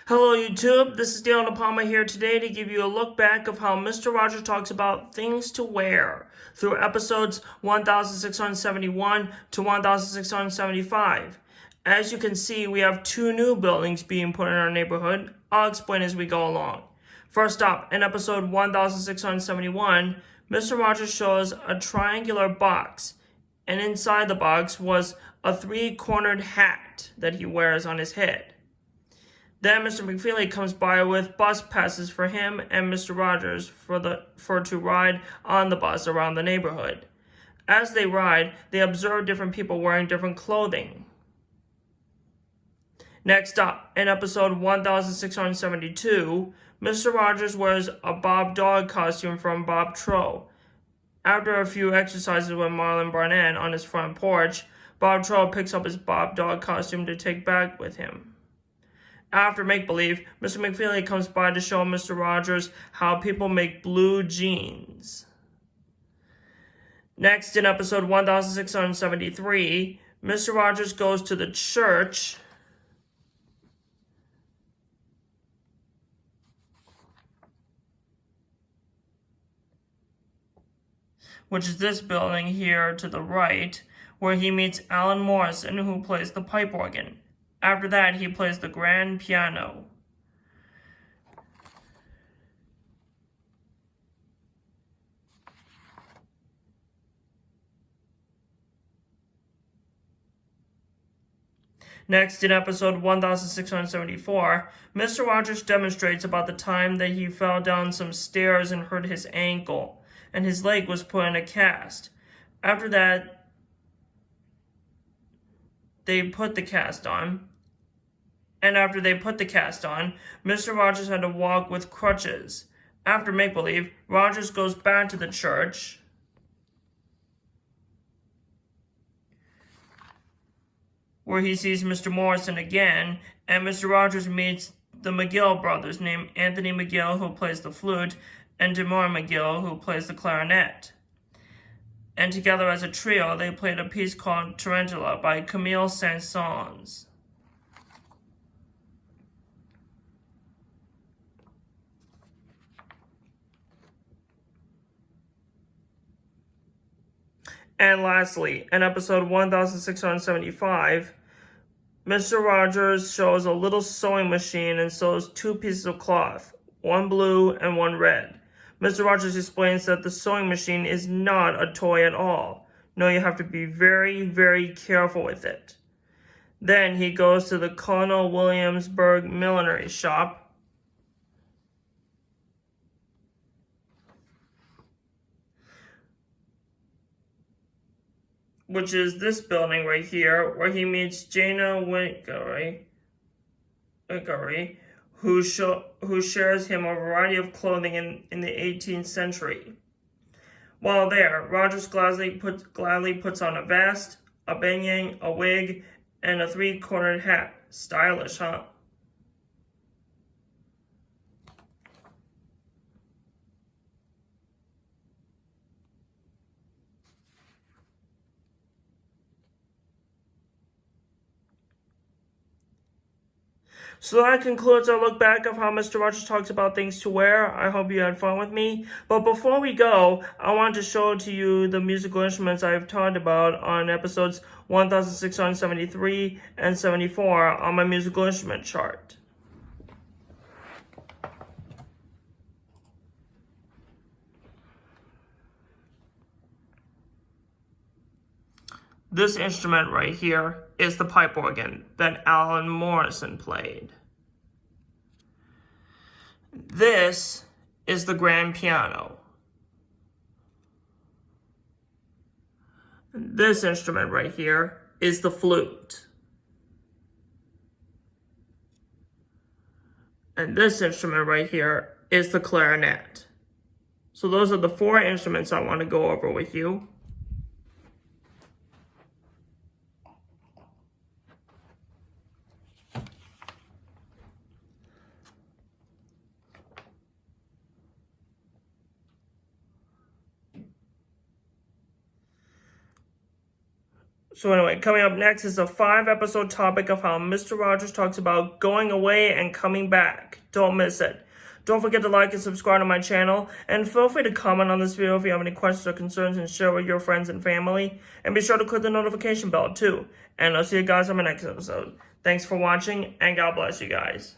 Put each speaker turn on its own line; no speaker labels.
Hello YouTube, this is Dale Palma here today to give you a look back of how Mr. Rogers talks about things to wear through episodes 1671 to 1675. As you can see, we have two new buildings being put in our neighborhood. I'll explain as we go along. First up, in episode 1671, Mr. Rogers shows a triangular box, and inside the box was a three-cornered hat that he wears on his head. Then Mr. McFeely comes by with bus passes for him and Mr. Rogers to ride on the bus around the neighborhood. As they ride, they observe different people wearing different clothing. Next up, in episode 1672, Mr. Rogers wears a Bob Dog costume from Bob Troe. After a few exercises with Marlon Barnett on his front porch, Bob Troe picks up his Bob Dog costume to take back with him. After make-believe, Mr. McFeely comes by to show Mr. Rogers how people make blue jeans. Next, in episode 1673, Mr. Rogers goes to the church which is this building here to the right, where he meets Alan Morrison, who plays the pipe organ. After that, he plays the grand piano. Next, in episode 1674, Mr. Rogers demonstrates about the time that he fell down some stairs and hurt his ankle, and his leg was put in a cast. After that, they put the cast on. And after they put the cast on, Mr. Rogers had to walk with crutches. After make-believe, Rogers goes back to the church, where he sees Mr. Morrison again, and Mr. Rogers meets the McGill brothers named Anthony McGill, who plays the flute, and Demore McGill, who plays the clarinet. And together as a trio, they played a piece called Tarantula by Camille Saint-Saëns. And lastly, in episode 1675, Mr. Rogers shows a little sewing machine and sews two pieces of cloth, one blue and one red. Mr. Rogers explains that the sewing machine is not a toy at all. No, you have to be very, very careful with it. Then he goes to the Colonel Williamsburg millinery shop, which is this building right here, where he meets Jana Wickery, who shares him a variety of clothing in the 18th century. While there, Rogers gladly puts on a vest, a benyang, a wig, and a three-cornered hat. Stylish, huh? So that concludes our look back of how Mr. Rogers talks about things to wear. I hope you had fun with me. But before we go, I want to show to you the musical instruments I've talked about on episodes 1673 and 74 on my musical instrument chart. This instrument right here is the pipe organ that Alan Morrison played. This is the grand piano. This instrument right here is the flute. And this instrument right here is the clarinet. So those are the four instruments I want to go over with you. So anyway, coming up next is a 5-episode topic of how Mr. Rogers talks about going away and coming back. Don't miss it. Don't forget to like and subscribe to my channel, and feel free to comment on this video if you have any questions or concerns and share with your friends and family. And be sure to click the notification bell too. And I'll see you guys on my next episode. Thanks for watching, and God bless you guys.